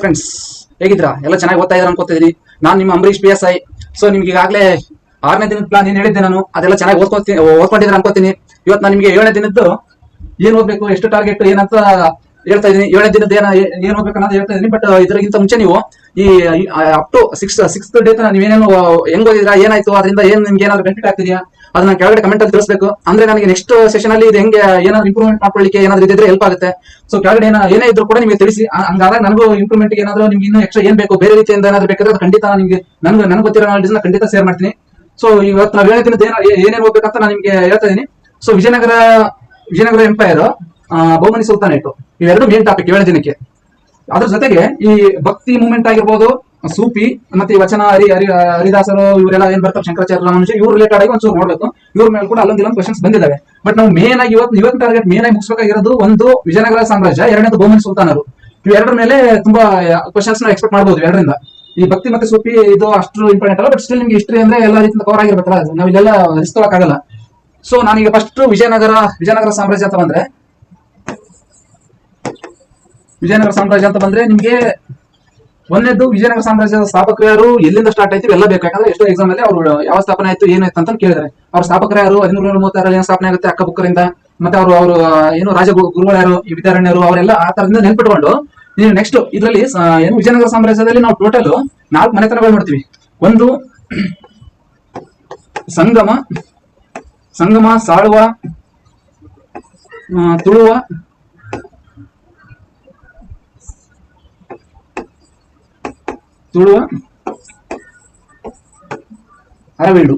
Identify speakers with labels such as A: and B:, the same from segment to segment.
A: Friends, ಹೇಗಿದ್ರಾ? ಎಲ್ಲ ಚೆನ್ನಾಗಿ ಓದ್ತಾ ಇದ್ರ ಅನ್ಕೋತಿದ್ರಿ. ನಾನು ನಿಮ್ಮ ಅಂಬರೀಶ್ PSI. ಸೊ ನಿಮ್ಗೆ ಈಗಾಗಲೇ 6ನೇ ದಿನದ ಪ್ಲಾನ್ ಏನ್ ಹೇಳಿದ್ದೆ ನಾನು, ಅದೆಲ್ಲ ಚೆನ್ನಾಗಿ ಓದ್ಕೊಂಡಿದ್ರ ಅನ್ಕೋತೀನಿ. ಇವತ್ತು ನಾನು ನಿಮ್ಗೆ 7ನೇ ದಿನದ್ದು ಏನ್ ಓದ್ಬೇಕು, ಎಷ್ಟು ಟಾರ್ಗೆಟ್ ಏನಂತ ಹೇಳ್ತಾ ಇದೀನಿ. 7ನೇ ದಿನದ ಏನ್ ಓದ್ಬೇಕು ಅನ್ನೋದು ಹೇಳ್ತಾ ಇದೀನಿ. ಬಟ್ ಇದಕ್ಕಿಂತ ಮುಂಚೆ ನೀವು ಈ ಅಪ್ ಟು ಸಿಕ್ಸ್ತ್ ಡೇ ನೀವೇನೇನು ಹೆಂಗ್ ಓದಿದ್ರಾ, ಏನಾಯ್ತು, ಅದರಿಂದ ಏನ್ ನಿಮ್ಗೆ ಏನಾದ್ರು ಬೆನಿಫಿಟ್ ಆಗ್ತಿದ್ಯಾ ಅದನ್ನ ಕೆಳಗಡೆ ಕಮೆಂಟ್ ಅಲ್ಲಿ ತಿಳಿಸ್ಬೇಕು. ಅಂದ್ರೆ ನನಗೆ ನೆಕ್ಸ್ಟ್ ಸೆಷನ್ ಅಲ್ಲಿ ಇದು ಹೆಂಗೆ ಏನಾದ್ರು ಇಂಪ್ರೂವ್ಮೆಂಟ್ ಮಾಡ್ಕೊಳ್ಳಿಕ್ಕೆ ಏನಾದ್ರು ಇದ್ರೆ ಹೆಲ್ಪ್ ಆಗುತ್ತೆ. ಸೊ ಕೆಳಗಡೆ ಏನೇ ಇದ್ರು ಕೂಡ ನಿಮಗೆ ತಿಳಿಸಿ. ಹಂಗಾದ್ರೆ ನನಗೂ ಇಂಪ್ರೂವ್ಮೆಂಟ್ ಏನಾದ್ರು ನಿಮ್ಗೆ ಇನ್ನೂ ಎಕ್ಸ್ಟ್ರಾ ಏನ್ ಬೇಕು, ಬೇರೆ ರೀತಿಯಿಂದ ಏನಾದ್ರು ಬೇಕಾದ್ರೆ ಅದು ಖಂಡಿತ ನಿಮ್ಗೆ ನನಗೆ ಗೊತ್ತಿರೋ ನಾಲೆಡ್ಜ್ ನ ಖಂಡಿತ ಶೇರ್ ಮಾಡ್ತೀನಿ. ಸೊ ಇವತ್ತು ನಾವು 7ನೇ ದಿನದ ಏನೇನು ಹೋಗ್ಬೇಕಂತ ನಾನು ನಿಮ್ಗೆ ಹೇಳ್ತಾ ಇದೀನಿ. ಸೊ ವಿಜಯನಗರ ಎಂಪೈರ್, ಬಹುಮನಿ ಸುಲ್ತಾನೇಟ್, ಇವೆರಡು ಮೇನ್ ಟಾಪಿಕ್ 7ನೇ ದಿನಕ್ಕೆ. ಅದ್ರ ಜೊತೆಗೆ ಈ ಭಕ್ತಿ ಮೂವ್ಮೆಂಟ್ ಆಗಿರ್ಬೋದು, ಸೂಫಿ ಮತ್ತೆ ಈ ವಚನ ಹರಿದಾಸರು ಇವರೆಲ್ಲ ಏನ್ ಬರ್ತಾರೆ, ಶಂಕರಾಚಾರ್ಯ, ರಾಮಾನುಜ, ಇವ್ರು ರಿಲೇಟೆಡ್ ಆಗಿ ಒಂಚೂರು ನೋಡ್ಬೇಕು. ಇವ್ರ ಮೇಲೆ ಕೂಡ ಅಲ್ಲೊಂದು ಕ್ವಶನ್ಸ್ ಬಂದಿದ್ದಾವೆ. ಬಟ್ ನಾವು ಮೇನ್ ಆಗಿ ಇವತ್ತು ಟಾರ್ಗೆಟ್ ಮೇನ್ ಆಗಿ ಮುಗಿಸಬೇಕಾಗಿರೋದು, ಒಂದು ವಿಜಯನಗರ ಸಾಮ್ರಾಜ್ಯ, ಎರಡನೇದು ಬಹುಮನಿ ಸುಲ್ತಾನರು. ಇವೆರಡರ ಮೇಲೆ ತುಂಬಾ ಕ್ವಶನ್ಸ್ ನಾವು ಎಕ್ಸ್ಪೆಕ್ಟ್ ಮಾಡಬಹುದು. ಎರಡರಿಂದ ಈ ಭಕ್ತಿ ಮತ್ತೆ ಸೂಫಿ ಇದು ಅಷ್ಟು ಇಂಪಾರ್ಟೆಂಟ್ ಅಲ್ಲ. ಬಟ್ ಸ್ಟಿಲ್ ನಿಮ್ಗೆ ಹಿಸ್ಟ್ರಿ ಅಂದ್ರೆ ಎಲ್ಲ ರೀತಿಯಿಂದ ಕವರ್ ಆಗಿರ್ಬೇಕಲ್ಲ, ನಾವ್ ಇಲ್ಲೆಲ್ಲ ರಿಸ್ಕೊಳಕ್ಕಾಗಲ್ಲ. ಸೊ ನಾನೀಗ ಫಸ್ಟ್ ವಿಜಯನಗರ ಸಾಮ್ರಾಜ್ಯ ಅಂತ ಬಂದ್ರೆ ನಿಮ್ಗೆ ಒಂದೇದ್ದು ವಿಜಯನಗರ ಸಾಮ್ರಾಜ್ಯದ ಸ್ಥಾಪಕರು ಯಾರು, ಎಲ್ಲಿಂದ ಸ್ಟಾರ್ಟ್ ಆಯ್ತು ಎಲ್ಲ ಬೇಕು. ಯಾಕಂದ್ರೆ ಎಷ್ಟೋ ಎಕ್ಸಾಮ್ ಅಲ್ಲಿ ಅವರು ಯಾವ ಸ್ಥಾಪನೆ ಆಯ್ತು ಏನಾಯ್ತು ಅಂತ ಕೇಳಿದ್ರೆ, ಅವ್ರ ಸ್ಥಾಪಕರು ಯಾರು, 1536 ಏನು ಸ್ಥಾಪನೆ ಆಗುತ್ತೆ ಅಕ್ಕ ಬುಕ್ಕರಿಂದ, ಮತ್ತೆ ಅವರು ಏನು ರಾಜ ಗುರುಗಳು ಯಾರು, ಈ ವಿದ್ಯಾರಣ್ಯರು, ಅವರೆಲ್ಲ ಆ ತರದಿಂದ ನೆನ್ಪಿಟ್ಕೊಂಡು ನೀವು ನೆಕ್ಸ್ಟ್ ಇದರಲ್ಲಿ ಏನು ವಿಜಯನಗರ ಸಾಮ್ರಾಜ್ಯದಲ್ಲಿ ನಾವು ಟೋಟಲ್ 4 ಮನೆತನಗಳು ನೋಡ್ತೀವಿ. ಒಂದು ಸಂಗಮ, ಸಾಳುವ, ತುಳುವ, ಅರವೀಡು.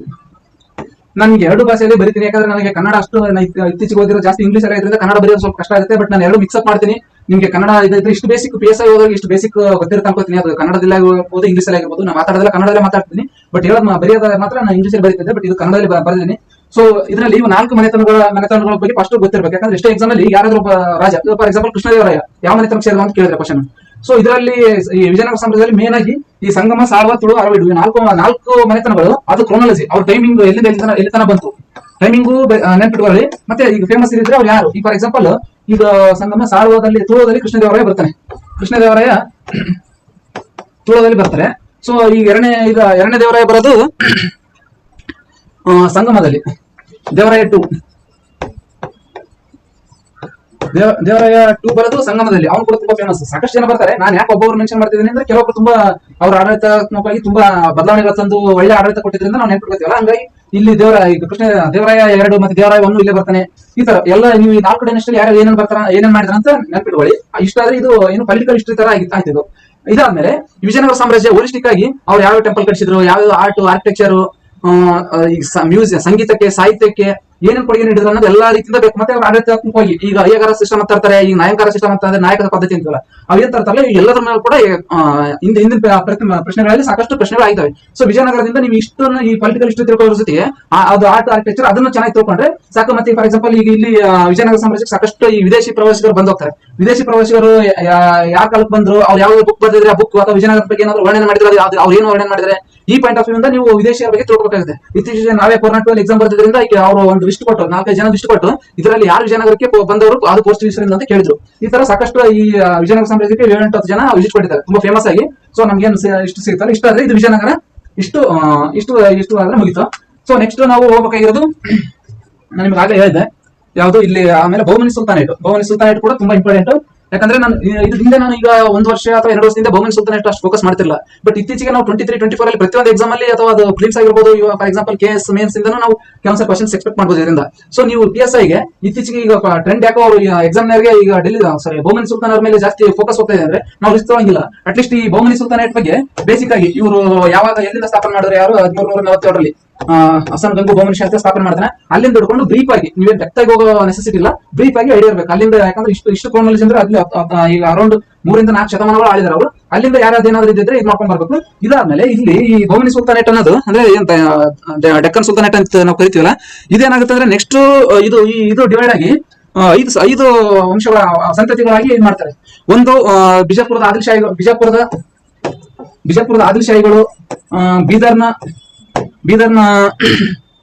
A: ನನ್ಗೆ 2 ಭಾಷೆಯಲ್ಲಿ ಬರೀತೀನಿ. ಯಾಕಂದ್ರೆ ನನಗೆ ಕನ್ನಡ ಅಷ್ಟು ಇತ್ತೀಚೆಗೆ ಓದಿರೋ ಜಾಸ್ತಿ ಇಂಗ್ಲಿಷ್ ಎಲ್ಲ ಇದ್ರಿಂದ ಕನ್ನಡ ಬರೆಯೋದು ಸ್ವಲ್ಪ ಕಷ್ಟ ಆಗುತ್ತೆ. ಬಟ್ ನಾನು 2 ಮಿಕ್ಸ್ ಅಪ್ ಮಾಡ್ತೀನಿ. ನಿಮ್ಗೆ ಕನ್ನಡ ಇದ್ರೆ ಇಷ್ಟು ಬೇಸಿಕ್ PSI ಹೋದಾಗ ಇಷ್ಟು ಬೇಸಿಕ್ ಗೊತ್ತಿರುತ್ತೆ ಅನ್ಕೋತೀನಿ. ಅದು ಕನ್ನಡದಲ್ಲಿ ಆಗಿರ್ಬೋದು, ಇಂಗ್ಲಿಷ್ ಅಲ್ಲಿ ಆಗಿರ್ಬೋದು. ನಾನು ಮಾತಾಡೋದಲ್ಲ ಕನ್ನಡದಲ್ಲೇ ಮಾತಾಡ್ತೀನಿ. ಬಟ್ ಬರೆಯೋದ ಮಾತ್ರ ನಾನು ಇಂಗ್ಲಿಷ್ ಅಲ್ಲಿ ಬರೀತಿದ್ದೆ. ಬಟ್ ಇದು ಕನ್ನಡದಲ್ಲಿ ಬರೆದಿದ್ದೀನಿ. ಸೊ ಇದರಲ್ಲಿ ಇವು 4 ಮನೆತನಗಳ ಬಗ್ಗೆ ಫಸ್ಟ್ ಗೊತ್ತಿರ್ಬೇಕು. ಯಾಕಂದ್ರೆ ಎಷ್ಟೋ ಎಕ್ಸಾಮ್ ಅಲ್ಲಿ ಯಾರಾದ್ರೂ ರಾಜ, ಫಾರ್ ಎಕ್ಸಾಂಪಲ್ ಕೃಷ್ಣದೇವರಾಯ ಯಾವ ಮನೆತನಕ್ಕೆ ಸೇರಿದ ಅಂತ ಕೇಳಿದ್ರೆ ಕ್ವಶನ್. ಸೊ ಇದರಲ್ಲಿ ಈ ವಿಜಯನಗರ ಸಾಮ್ರಾಜ್ಯದಲ್ಲಿ ಮೇನ್ ಆಗಿ ಈ ಸಂಗಮ, ಸಾಳುವ, ತುಳು, ಅರವೀಡು, ನಾಲ್ಕು ಮನೆತನಗಳು. ಅದು ಕ್ರೋನಾಲಜಿ, ಅವ್ರ ಟೈಮಿಂಗ್ ಎಲ್ಲಿ ತನ ಬಂತು, ಟೈಮಿಂಗು ನೆನ್ಪಿಟ್ಕೊಳ್ಳಿ. ಮತ್ತೆ ಈಗ ಫೇಮಸ್ ಇದ್ರೆ ಅವ್ರು ಯಾರು, ಈಗ ಫಾರ್ ಎಕ್ಸಾಂಪಲ್ ಈಗ ಸಂಗಮ, ಸಾಳುವದಲ್ಲಿ, ತುಳುವದಲ್ಲಿ ಕೃಷ್ಣದೇವರಾಯ ಬರ್ತಾನೆ. ಕೃಷ್ಣದೇವರಾಯ ತುಳುವದಲ್ಲಿ ಬರ್ತಾರೆ. ಸೊ ಈಗ ಎರಡನೇ ದೇವರಾಯ ಬರೋದು ಸಂಗಮದಲ್ಲಿ, ದೇವರಾಯ 2 ದೇವರಾಯ 2 ಬರೋದು ಸಂಗಮದಲ್ಲಿ. ಅವ್ನು ಕೂಡ ತುಂಬಾ ಫೇಮಸ್. ಸಾಕಷ್ಟು ಜನ ಬರ್ತಾರೆ. ನಾನು ಯಾಕೆ ಒಬ್ಬೊಬ್ರು ಮೆನ್ಷನ್ ಮಾಡ್ತಿದ್ದೀನಿ ಅಂದ್ರೆ, ಕೆಲವೊಬ್ರು ತುಂಬಾ ಅವ್ರ ಆಡಳಿತಾತ್ಮಕವಾಗಿ ತುಂಬಾ ಬದಲಾವಣೆಗಳು ತಂದು ಒಳ್ಳೆ ಆಡಳಿತ ಕೊಟ್ಟಿದ್ರಿಂದ ನಾವು ನೆನ್ಪಿಡ್ತೀವಲ್ಲ. ಹಂಗಾಗಿ ಇಲ್ಲಿ ಕೃಷ್ಣ ದೇವರಾಯ 2 ಮತ್ತೆ ದೇವರಾಯ 1 ಇಲ್ಲೇ ಬರ್ತಾನೆ. ಈ ತರ ಎಲ್ಲ ನೀವು ಈ 4 ಡೈನೆಸ್ಟಿಯಲ್ಲಿ ಯಾರು ಏನೇನ್ ಮಾಡಿದ್ರ ಅಂತ ನೆನ್ಪಿಟ್ಕೊಳ್ಳಿ. ಇಷ್ಟಾದ್ರೆ ಇದು ಏನು ಪೊಲಿಟಿಕಲ್ ಹಿಸ್ಟ್ರಿ ತರ ಆಯ್ತಿದ್ದು. ಇದಾದ್ಮೇಲೆ ವಿಜಯನಗರ ಸಾಮ್ರಾಜ್ಯ ಹೋಲಿಸ್ಟಿಕ್ ಆಗಿ ಅವ್ರು ಯಾವ ಟೆಂಪಲ್ ಕಟ್ಟಿಸಿದ್ರು, ಯಾವ ಆರ್ಕಿಟೆಕ್ಚರ್, ಮ್ಯೂಸಿಯಂ, ಸಂಗೀತಕ್ಕೆ, ಸಾಹಿತ್ಯಕ್ಕೆ ಏನೇನು ಕೊಡುಗೆ ನೀಡಿದ್ರು ಅನ್ನೋದು ಎಲ್ಲಾ ರೀತಿಯಿಂದ ಬೇಕು. ಮತ್ತೆ ಅವ್ರು ಆಡಳಿತಾತ್ಮಕವಾಗಿ ಈಗ ಅಯ್ಯಗಾರ ಸಿಸ್ಟಮ್ ಅಂತ ಇರ್ತಾರೆ, ಈಗ ನಾಯಕರ ಸಿಸ್ಟಮ್ ಅಂತ ಅಂದ್ರೆ ನಾಯಕರ ಪದ್ಧತಿ ಅಂತಲ್ಲ, ಅವೇನ್ ತರ್ತಾರಲ್ಲ, ಈ ಎಲ್ಲದ್ರ ಮೇಲೆ ಕೂಡ ಹಿಂದಿನ ಪ್ರಶ್ನೆಗಳಲ್ಲಿ ಸಾಕಷ್ಟು ಪ್ರಶ್ನೆಗಳು ಆಗಿದ್ದಾವೆ. ಸೊ ವಿಜಯನಗರದಿಂದ ನೀವು ಇಷ್ಟನ್ನು ಈ ಪೊಲಿಟಿಕಲ್ ಹಿಸ್ಟ್ರಿ ತಿಳ್ಕೊಳ್ಳೋ ಜೊತೆಗೆ ಅದು ಆರ್ಕಿಟೆಕ್ಚರ್ ಅದನ್ನು ಚೆನ್ನಾಗಿ ತಿಳ್ಕೊಂಡ್ರೆ ಸಾಕು. ಮತ್ತೆ ಫಾರ್ ಎಕ್ಸಾಂಪಲ್ ಈಗ ಇಲ್ಲಿ ವಿಜಯನಗರ ಸಾಮ್ರಾಜ್ಯಕ್ಕೆ ಸಾಕಷ್ಟು ಈ ವಿದೇಶಿ ಪ್ರವಾಸಿಗರು ಬಂದು ಹೋಗ್ತಾರೆ. ವಿದೇಶಿ ಪ್ರವಾಸಿಗರು ಯಾವ ಕಾಲಕ್ಕೆ ಬಂದ್ರು, ಅವ್ರು ಯಾವ ಬುಕ್ ಬರೆದಿದ್ರೆ ಆ ಬುಕ್ ಅಥವಾ ವಿಜಯನಗರ ಬಗ್ಗೆ ಏನಾದ್ರು ವರ್ಣನೆ ಮಾಡಿದ್ರೆ ಅವ್ರು ಏನು ವರ್ಣನೆ ಮಾಡಿದ್ರೆ, ಈ ಪಾಯಿಂಟ್ ಆಫ್ ವ್ಯೂ ಇಂದ ನೀವು ವಿದೇಶಿಯರ ಬಗ್ಗೆ ತಿಳ್ಕೊಬೇಕಾಗುತ್ತೆ. ಇತ್ತೀಚೆಗೆ ನಾವೇ ಕೊರೋನಾ ಎಕ್ಸಾಮ್ ಬರ್ತಿದ್ರಿಂದ ಅವರು ಒಂದು ಲಿಸ್ಟ್ ಕೊಟ್ಟು 4-5 ಜನ ಲಿಸ್ಟ್ ಕೊಟ್ಟು ಇದರಲ್ಲಿ ಯಾರು ವಿಜಯನಗರಕ್ಕೆ ಬಂದವರು ಅದು ಪೋರ್ಚುಗೀಸರಿಂದ ಅಂತ ಕೇಳಿದ್ರು. ಈ ತರ ಸಾಕಷ್ಟು ಈ ವಿಜಯನಗರ ಸಾಮ್ರಾಜ್ಯಕ್ಕೆ 7-8 ಜನ ವಿಸಿಟ್ ಕೊಟ್ಟಿದ್ದಾರೆ, ತುಂಬಾ ಫೇಮಸ್ ಆಗಿ. ಸೊ ನಮ್ಗೆ ಇಷ್ಟು ಸಿಗ್ತಾರೆ. ಇಷ್ಟ ಆದ್ರೆ ಇದು ವಿಜಯನಗರ ಇಷ್ಟು ಆದ್ರೆ ಮುಗಿತು. ಸೊ ನೆಕ್ಸ್ಟ್ ನಾವು ಹೋಗ್ಬೇಕಾಗಿರೋದು ನಾನು ನಿಮ್ಗೆ ಆಗಲೇ ಹೇಳಿದೆ ಯಾವುದು ಇಲ್ಲಿ. ಆಮೇಲೆ ಬಹುಮನಿ ಸುಲ್ತಾನೇಟ್ ಕೂಡ ತುಂಬಾ ಇಂಪಾರ್ಟೆಂಟ್. ಯಾಕಂದ್ರೆ ನಾನು ಇದರಿಂದ ನಾನು ಈಗ 1 ವರ್ಷ ಅಥವಾ 2 ವರ್ಷದಿಂದ ಬಹುಮನಿ ಸುಲ್ತಾನೇಟ್ ಅಷ್ಟು ಫೋಕಸ್ ಮಾಡ್ತಿಲ್ಲ. ಬಟ್ ಇತ್ತೀಚೆಗೆ ನಾವು 23-24 ಅಲ್ಲಿ ಪ್ರತಿಯೊಂದು ಎಕ್ಸಾಮ್ ಅಲ್ಲಿ ಅಥವಾ ಅದು ಫಿಲಿಮ್ಸ್ ಆಗಿರ್ಬೋದು, ಫಾರ್ ಎಕ್ಸಾಂಪಲ್ KS ಮೇನ್ಸ್ ಇಂದ ನಾವು ಕೆಲವೊಂದು ಕ್ವಶನ್ಸ್ ಎಕ್ಸ್ಪೆಕ್ಟ್ ಮಾಡಬಹುದು ಇದರಿಂದ. ಸೊ ನೀವು PSI ಗೆ ಇತ್ತೀಚೆಗೆ ಈಗ ಟ್ರೆಂಡ್ ಯಾಕೋ ಅವರು ಎಕ್ಸಾಮ್ನರ್ಗೆ ಈಗ ಬಹುಮನಿ ಸುಲ್ತಾನ್ ಅವ್ರ ಮೇಲೆ ಜಾಸ್ತಿ ಫೋಕಸ್ ಹೋಗ್ತಾ ಇದೆ ಅಂದ್ರೆ ನಾವು ರಿಸ್ಕ್ ತಗೊಂಡಿಲ್ಲ. ಅಟ್ಲೀಸ್ಟ್ ಈ ಬಹುಮನಿ ಸುಲ್ತಾನೇಟ್ ಬಗ್ಗೆ ಬೇಸಿಕ್ ಆಗಿ ಇವರು ಯಾವಾಗ ಎಲ್ಲಿಂದ ಸ್ಥಾಪನೆ ಮಾಡಿದ್ರೆ, ಯಾರು 1347ರಲ್ಲಿ ಹಸನ್ ಗಂಗು ಬಹುಮನಿ ಶಾಂತಿ ಸ್ಥಾಪನೆ ಮಾಡ್ತಾನೆ. ಅಲ್ಲಿಂದ ಹಿಡ್ಕೊಂಡು ಬ್ರೀಫ್ ಆಗಿ, ನೀವೇ ಡೆಪ್ತ್ ಆಗಿ ಹೋಗೋ ನೆಸೆಸಿಟಿ ಇಲ್ಲ, ಬ್ರೀಫ್ ಆಗಿ ಐಡಿಯಾ ಇರಬೇಕು ಅಲ್ಲಿಂದ. ಯಾಕಂದ್ರೆ ಇಷ್ಟು ಕ್ರೋನಾಲಜಿ ಅಂದ್ರೆ ಅಲ್ಲಿ ಈಗ ಅರೌಂಡ್ 3-4 ಶತಮಾನಗಳು ಆಳಿದಾರೆ ಅವರು. ಅಲ್ಲಿಂದ ಯಾರಾದೇನಾದ್ರೂ ಇದ್ದಿದ್ರೆ ಇದು ಮಾಡ್ಕೊಂಡ್ ಬರ್ಬೇಕು. ಇದಾದ್ಮೇಲೆ ಇಲ್ಲಿ ಈ ಬಹುಮನಿ ಸುಲ್ತಾನೇಟ್ ಅನ್ನೋದು ಅಂದ್ರೆ ಡೆಕ್ಕನ್ ಸುಲ್ತಾನೇಟ್ ಅಂತ ನಾವು ಕರಿತೀವಲ್ಲ, ಇದೇನಾಗುತ್ತೆ ಅಂದ್ರೆ ನೆಕ್ಸ್ಟ್ ಇದು ಡಿವೈಡ್ ಆಗಿ 5 ವಂಶಗಳ ಸಂತತಿಗಳಾಗಿ ಇದು ಮಾಡ್ತಾರೆ. ಒಂದು ಬಿಜಾಪುರದ ಆದಿಲ್ ಶಾಹಿಗಳು, ಬೀದರ್ನ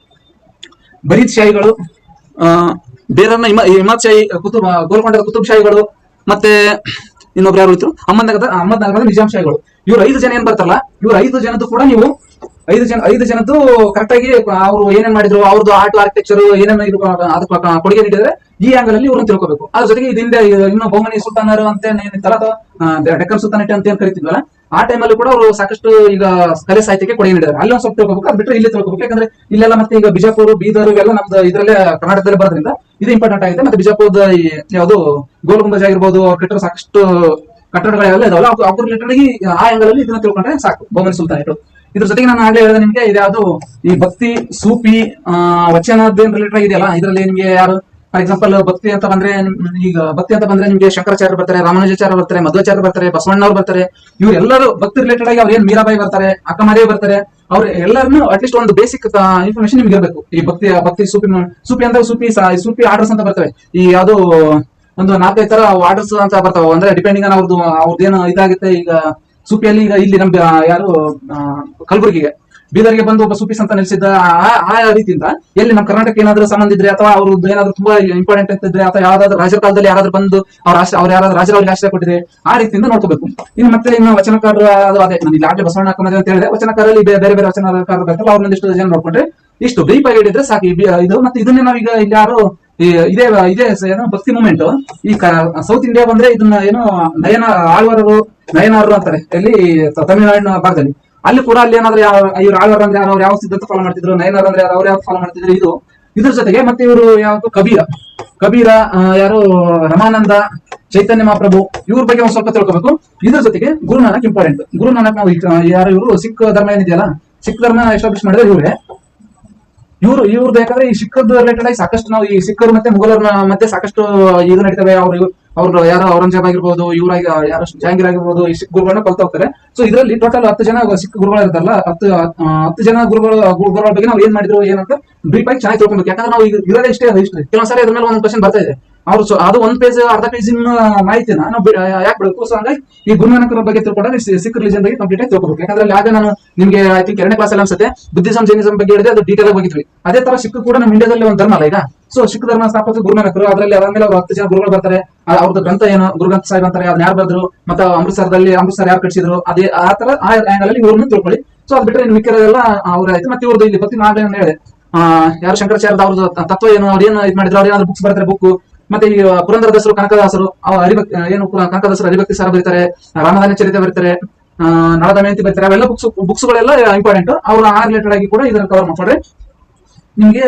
A: ಬರೀದ್ ಶಾಹಿಗಳು, ಬೇರನ್ನ ಇಮಾದ್ ಶಾಹಿ, ಗೋಲ್ಕೊಂಡದ ಕುತುಬ್ ಶಾಹಿಗಳು, ಮತ್ತೆ ಇನ್ನೊಬ್ರು ಯಾರು ಇದ್ರು ಅಹಮದ್ನಗರದ ನಿಜಾಮ್ ಶಾಹಿಗಳು. ಇವ್ರು 5 ಜನ ಏನ್ ಬರ್ತಾರಲ್ಲ, ಇವ್ರು 5 ಜನದ್ದು ಕೂಡ ನೀವು 5 ಜನದ್ದು ಕರೆಕ್ಟ್ ಆಗಿ ಅವ್ರು ಏನೇನ್ ಮಾಡಿದ್ರು, ಅವ್ರದ್ದು ಆರ್ಟ್ ಆರ್ಕಿಟೆಕ್ಚರ್ ಏನೇನ್ ಅದಕ್ಕೆ ಕೊಡುಗೆ ನೀಡಿದ್ರೆ ಈ ಆಂಗಲ್ ಅಲ್ಲಿ ಇವ್ರನ್ನ ತಿಳ್ಕೊಬೇಕು. ಅದ್ರ ಜೊತೆಗೆ ಇದರಿಂದ ಇನ್ನು ಬಹುಮನಿ ಸುಲ್ತಾನರು ಅಂತ ಡೆಕ್ಕನ್ ಸುಲ್ತಾನೇಟ್ ಅಂತ ಏನ್ ಕರಿತಿದ್ವಲ್ಲ, ಆ ಟೈಮಲ್ಲಿ ಕೂಡ ಅವರು ಸಾಕಷ್ಟು ಈಗ ಕಲೆ ಸಾಹಿತ್ಯಕ್ಕೆ ಕೊಡುಗೆ ನೀಡಿದ್ದಾರೆ. ಅಲ್ಲಿ ಒಂದ್ ಸ್ವಲ್ಪ ತಿಳ್ಕೊಬೇಕು. ಅದು ಬಿಟ್ಟರೆ ಇಲ್ಲಿ ತಿಳ್ಕೊಬೇಕು. ಯಾಕಂದ್ರೆ ಇಲ್ಲೆಲ್ಲ ಮತ್ತೆ ಈಗ ಬಿಜಾಪುರ, ಬೀದರ್ ಇವೆಲ್ಲ ನಮ್ದು ಇದರಲ್ಲೇ ಕರ್ನಾಟಕದಲ್ಲಿ ಬರೋದ್ರಿಂದ ಇದು ಇಂಪಾರ್ಟೆಂಟ್ ಆಗಿದೆ. ಮತ್ತೆ ಬಿಜಾಪುರದ ಯಾವುದು ಗೋಲ್ ಗುಂಬಜ್ ಆಗಿರ್ಬೋದು, ಅವ್ರು ಕಟ್ಟಿರೋ ಸಾಕಷ್ಟು ಕಟ್ಟಡಗಳೆಲ್ಲ ಇದಾವಲ್ಲ, ಅವ್ರ ರಿಲೇಟೆಡ್ ಆಗಿ ಆ ಆಂಗಲ್ ಅಲ್ಲಿ ಇದನ್ನ ತಿಳ್ಕೊಂಡ್ರೆ ಸಾಕು, ಬಹುಮನಿ ಸುಲ್ತಾನೇಟ್. ಇದ್ರ ಜೊತೆಗೆ ನಾನು ಆಗ್ಲೇ ಹೇಳಿದೆ ನಿಮ್ಗೆ, ಇದ್ಯಾವುದು ಈ ಭಕ್ತಿ ಸೂಫಿ ವಚನದೇನ್ ರಿಲೇಟೆಡ್ ಆಗಿದೆಯಲ್ಲ, ಇದರಲ್ಲಿ ನಿಮ್ಗೆ ಯಾರು ಫಾರ್ ಎಕ್ಸಾಂಪಲ್ ಭಕ್ತಿ ಅಂತ ಬಂದ್ರೆ, ಈಗ ಭಕ್ತಿ ಅಂತ ಬಂದ್ರೆ ನಿಮ್ಗೆ ಶಂಕರಾಚಾರ್ಯ ಬರ್ತಾರೆ, ರಾಮಾನುಜಾಚಾರ್ಯ ಬರ್ತಾರೆ, ಮಧ್ವಾಚಾರ್ಯ ಬರ್ತಾರೆ, ಬಸವಣ್ಣವ್ರು ಬರ್ತಾರೆ. ಇವ್ರೆಲ್ಲರೂ ಭಕ್ತಿ ರಿಲೇಟೆಡ್ ಆಗಿ ಅವ್ರು ಏನ್ ಮೀರಾಬಾಯಿ ಬರ್ತಾರೆ, ಅಕ್ಕಮದೇವಿ ಬರ್ತಾರೆ. ಅವ್ರು ಎಲ್ಲರನ್ನು ಅಟ್ಲೀಸ್ಟ್ ಒಂದು ಬೇಸಿಕ್ ಇನ್ಫಾರ್ಮೇಶನ್ ನಿಮ್ಗೆ ಇರಬೇಕು. ಈ ಭಕ್ತಿ ಸೂಫಿ ಅಂತ ಸೂಫಿ ಆರ್ಡರ್ಸ್ ಅಂತ ಬರ್ತವೆ. ಈ ಯಾವ್ದು ಒಂದು 4-5 ತರ ಆರ್ಡರ್ಸ್ ಅಂತ ಬರ್ತಾವೆ. ಅಂದ್ರೆ ಡಿಪೆಂಡಿಂಗ್ ಆನ್ ಅವ್ರದ್ದೇನು ಇದಾಗುತ್ತೆ. ಈಗ ಸೂಪಿಯಲ್ಲಿ ಈಗ ಇಲ್ಲಿ ನಮ್ಗೆ ಯಾರು ಕಲಬುರಗಿಗೆ, ಬೀದರ್ಗೆ ಬಂದು ಒಬ್ಬ ಸೂಫೀಸ್ ಅಂತ ನೆಲೆಸಿದ್ದ, ಆ ರೀತಿಯಿಂದ ಎಲ್ಲಿ ನಮ್ಮ ಕರ್ನಾಟಕ ಏನಾದ್ರು ಸಂಬಂಧ ಇದ್ರೆ, ಅಥವಾ ಅವ್ರದ್ದು ಏನಾದ್ರು ತುಂಬಾ ಇಂಪಾರ್ಟೆಂಟ್ ಇದ್ರೆ, ಅಥವಾ ಯಾವ್ದಾದ್ರು ರಾಜರ ಕಾಲದಲ್ಲಿ ಯಾರಾದ್ರೂ ಬಂದು ಅವ್ರು ಯಾರಾದ್ರೂ ರಾಜರ ಅವ್ರಿಗೆ ಆಶ್ರಯ ಕೊಟ್ಟಿದೆ, ಆ ರೀತಿಯಿಂದ ನೋಡ್ಕೋಬೇಕು. ಇನ್ನು ವಚನಕಾರರು, ಅದು ಅದೇ ನಾನು ಇಲ್ಲಿ ಆಗ್ಲೇ ಬಸವಣ್ಣ ಅಕ್ಕಮದೇವಿ ಅಂತ ಹೇಳಿದೆ. ವಚನಕಾರಲ್ಲಿ ಬೇರೆ ಬೇರೆ ವಚನಕಾರರು ಬರ್ತಾರೆ. ಅವ್ರನ್ನೊಂದಿಷ್ಟು ಜನ ನೋಡ್ಕೊಂಡ್ರೆ ಇಷ್ಟು ಬ್ರೀಫ್ ಆಗಿ ಹೇಳಿದ್ರೆ ಸಾಕು. ಇದು ಮತ್ತೆ ಇದನ್ನೇ ನಾವೀಗ ಇಲ್ಲಿ ಯಾರು ಇದೇ ಏನು ಭಕ್ತಿ ಮೂಮೆಂಟ್ ಈ ಸೌತ್ ಇಂಡಿಯಾ ಬಂದ್ರೆ ಇದನ್ನ ಏನು ನಯನಾರರು ಅಂತಾರೆ, ಎಲ್ಲಿ ತಮಿಳುನಾಡಿನ ಭಾಗದಲ್ಲಿ. ಅಲ್ಲಿ ಕೂಡ ಅಲ್ಲಿ ಏನಾದ್ರೆ ಇವ್ರು ಆಳ್ವಾರ್ ಅಂದ್ರೆ ಅವ್ರು ಯಾವ ಸಿದ್ಧಾಂತ ಫಾಲೋ ಮಾಡ್ತಿದ್ರು, ನಯನಾರ್ ಅಂದ್ರೆ ಅವ್ರು ಯಾವ ಫಾಲೋ ಮಾಡ್ತಿದ್ರು. ಇದ್ರ ಜೊತೆಗೆ ಮತ್ತೆ ಇವರು ಯಾವ್ದು ಕಬೀರ ಯಾರು ರಮಾನಂದ, ಚೈತನ್ಯ ಮಹಾಪ್ರಭು, ಇವ್ರ ಬಗ್ಗೆ ಒಂದ್ ಸ್ವಲ್ಪ ತಿಳ್ಕೊಬೇಕು. ಇದ್ರ ಜೊತೆಗೆ ಗುರುನಾನಕ್ ಇಂಪಾರ್ಟೆಂಟ್. ಗುರುನಾನಕ್ ನಾವು ಯಾರು ಇವರು ಸಿಖ್ ಧರ್ಮ ಏನಿದೆಯಲ್ಲ, ಸಿಖ್ ಧರ್ಮ ಎಸ್ಟಾಬ್ಲಿಷ್ ಮಾಡಿದ್ರೆ ಇವ್ರದ್ದು. ಯಾಕಂದ್ರೆ ಈ ಸಿಖ್ ರಿಲೇಟೆಡ್ ಆಗಿ ಸಾಕಷ್ಟು ನಾವು ಈ ಸಿಖ್ಖರು ಮತ್ತೆ ಮುಘಲರ ಮತ್ತೆ ಸಾಕಷ್ಟು ಇದು ನಡೀತವೆ. ಅವ್ರು ಯಾರೋ ಔರಂಗಜೇಬ್ ಆಗಿರ್ಬೋದು, ಇವ್ರಾಗ ಯಾರು ಜಹಾಂಗೀರ್ ಆಗಿರ್ಬೋದು, ಈ ಸಿಖ್ ಗುರುಗಳನ್ನ ಕಲ್ತಾ ಹೋಗ್ತಾರೆ. ಸೊ ಇದರಲ್ಲಿ ಟೋಟಲ್ 10 ಜನ ಸಿಖ್ ಗುರುಗಳು ಇರ್ತಾರಲ್ಲ, 10 ಜನ ಗುರುಗಳ ಬಗ್ಗೆ ನಾವು ಏನ್ ಮಾಡಿದ್ರು ಏನಂತ ಬ್ರೀಫ್ ಆಗಿ ಚೆನ್ನಾಗಿ ತಿಳ್ಕೊಬೇಕು. ಯಾಕಂದ್ರೆ ನಾವು ಈಗ ಇರೋದೇ ಇಷ್ಟೇ ಹಿಸ್ಟ್ರಿ. ಕೆಲವೊಂದ್ಸರಿ ಅದ್ರ ಮೇಲೆ ಒಂದೊಂದು ಕ್ವಶನ್ ಬರ್ತಾ ಇದೆ. ಅದು 1 ಪೇಜ್ ಅರ್ಧ ಪೇಜಿನ ಮಾಹಿತಿನ ನಾವು ಯಾಕೆ ಬಿಡಬೇಕು. ಸೊ ಹಂಗಾಗಿ ಈ ಗುರುನಾನಕರ ಬಗ್ಗೆ ತಿಳ್ಕೊಂಡ್ರೆ ಸಿಖ್ ರಿಲಿಜನ್ ಬಗ್ಗೆ ಕಂಪ್ಲೀಟ್ ಆಗಿ ತಿಳ್ಕೊಬೇಕು. ಯಾಕಂದ್ರೆ ಅಲ್ಲಿ ಆಗ ನಾನು ನಿಮ್ಗೆ ಐ ಥಿಂಕ್ 2ನೇ ಕ್ಲಾಸ್ ಅಲ್ಲಿ ಅನ್ಸುತ್ತೆ ಬುದ್ಧಿಸಂ ಜೈನಿಸಂ ಬಗ್ಗೆ ಹೇಳಿದೆ, ಅದು ಡೀಟೇಲ್ ಆಗಿ ಹೋಗಿದ್ವಿ. ಅದೇ ತರ ಸಿಖ್ ಕೂಡ ನಮ್ಮ ಇಂಡಿಯಾದಲ್ಲಿ ಒಂದು ಧರ್ಮ ಅಲ್ಲ ಈಗ. ಸೊ ಸಿಖ್ ಧರ್ಮ ಸ್ಥಾಪಕ ಗುರುನಾನಕರು. ಅದರಲ್ಲಿ ಅದಾದ್ಮೇಲೆ ಅವ್ರು 10 ಜನ ಗುರುಗಳು ಬರ್ತಾರೆ. ಅವ್ರದ್ದು ಗ್ರಂಥ ಏನು ಗುರುಗ್ರಂಥ ಸಾಹಿಬ್ ಅಂತಾರೆ, ಅದನ್ನ ಯಾರು ಬರೆದ್ರು, ಮತ್ತೆ ಅಮೃತಸರ್ ಯಾರು ಕಟ್ಟಿಸಿದ್ರು, ಅದೇ ಆ ತರ ಆ ಆಂಗಲ್ ಅಲ್ಲಿ ಇವ್ರನ್ನ ತಿಳ್ಕೊಳ್ಳಿ. ಸೊ ಅದ್ ಬಿಟ್ಟರೆ ಮಿಕ್ಕಿರೋದೆಲ್ಲ ಅವ್ರ ಆಯ್ತು. ಮತ್ತೆ ಇವ್ರದ್ದು ಇಲ್ಲಿ ಭಕ್ತಿ ಮಾಡ್ಲಿ ಅಂತ ಹೇಳಿದೆ, ಯಾರು ಶಂಕರಾಚಾರ್ಯದ ಅವ್ರದ್ದು ತತ್ವ ಏನು, ಅವ್ರು ಏನು ಇದು ಮಾಡಿದ್ರು, ಅವ್ರು ಏನಾದ್ರು ಬುಕ್ಸ್ ಬರ್ತಾರೆ ಬುಕ್. ಮತ್ತೆ ಈ ಪುರಂದರದಾಸರು, ಕನಕದಾಸರು ಕನಕದಾಸರು ಹರಿಭಕ್ತಿ ಸಾರ ಬರೀತಾರೆ, ರಾಮದಾನ ಚರಿತೆ ಬರೀತಾರೆ, ನಳದಮಯಂತಿ ಬರೀತಾರೆ. ಅವೆಲ್ಲ ಬುಕ್ಸ್ಗಳೆಲ್ಲ ಇಂಪಾರ್ಟೆಂಟ್. ಅವ್ರು ಆ ರಿಲೇಟೆಡ್ ಆಗಿ ಕೂಡ ಇದನ್ನ ಕವರ್ ಮಾಡ್ಕೊಂಡ್ರೆ ನಿಮ್ಗೆ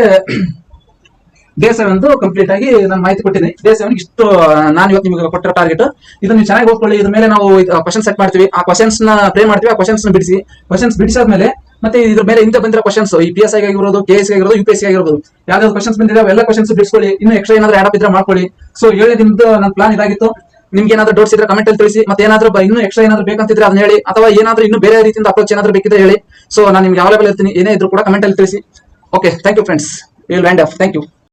A: ಡೇ 7 ಕಂಪ್ಲೀಟ್ ಆಗಿ ನಾನು ಮಾಹಿತಿ ಕೊಟ್ಟಿದ್ದೀನಿ. ಡೇ 7 ಇಷ್ಟು ನಾನು ಇವತ್ತು ನಿಮಗೆ ಕೊಟ್ಟಿರೋ ಟಾರ್ಗೆಟ್. ಇದನ್ನ ನೀವು ಚೆನ್ನಾಗಿ ಓದ್ಕೊಳ್ಳಿ. ಇದ್ರ ಮೇಲೆ ನಾವು ಕ್ವಶನ್ ಸೆಟ್ ಮಾಡ್ತೀವಿ, ಆ ಕ್ವಶನ್ಸ್ ನ ಪ್ಲೇ ಮಾಡ್ತೀವಿ. ಆ ಕ್ವಶನ್ಸ್ ಬಿಡಿಸಾದ್ಮೇಲೆ ಮತ್ತೆ ಇದ್ರ ಮೇಲೆ ಇಂತ ಬಂದಿರೋ ಕ್ವಶನ್ಸ್ ಈ PSI ಆಗಿರ್ಬೋದು, KS ಆಗಿರ್ಬೋದು, UPSC ಆಗಿರ್ಬೋದು, ಯಾವ್ದಾದ್ರು ಕ್ವಶನ್ಸ್ ಬಂದಿದೆ ಅವೆಲ್ಲ ಕ್ವಶನ್ಸ್ ಬಿಡಿಸ್ಕೊಳ್ಳಿ. ಇನ್ನು ಎಕ್ಸ್ಟ್ರಾ ಏನಾದ್ರು ಆಡ್ ಅಪ್ ಇದ್ರೆ ಮಾಡ್ಕೊಳ್ಳಿ. ಸೊ 7 ದಿನದ ನನ್ನ ಪ್ಲಾನ್ ಇದಾಗಿತ್ತು. ನಿಮ್ಗೆ ಏನಾದ್ರು ಡೌಟ್ಸ್ ಇದ್ರೆ ಕಮೆಂಟ್ ಅಲ್ಲಿ ತಿಳಿಸಿ. ಮತ್ತೆ ಏನಾದ್ರು ಇನ್ನು ಎಕ್ಸ್ಟ್ರಾ ಏನಾದ್ರು ಬೇಕಂತಿದ್ರೆ ಅದನ್ನ ಹೇಳಿ, ಅಥವಾ ಏನಾದ್ರು ಇನ್ನು ಬೇರೆ ರೀತಿಯಿಂದ ಅಪ್ರೋಚ್ ಏನಾದ್ರು ಬೇಕಿದ್ರೆ ಹೇಳಿ. ಸೊ ನಾನು ನಿಮ್ಗೆ ಅವೈಲೇಬಲ್ ಇರ್ತೀನಿ. ಏನೇ ಇದ್ರು ಕೂಡ ಕಮೆಂಟ್ ಅಲ್ಲಿ ತಿಳಿಸಿ. Okay, thank you friends. Will wind up. Thank you.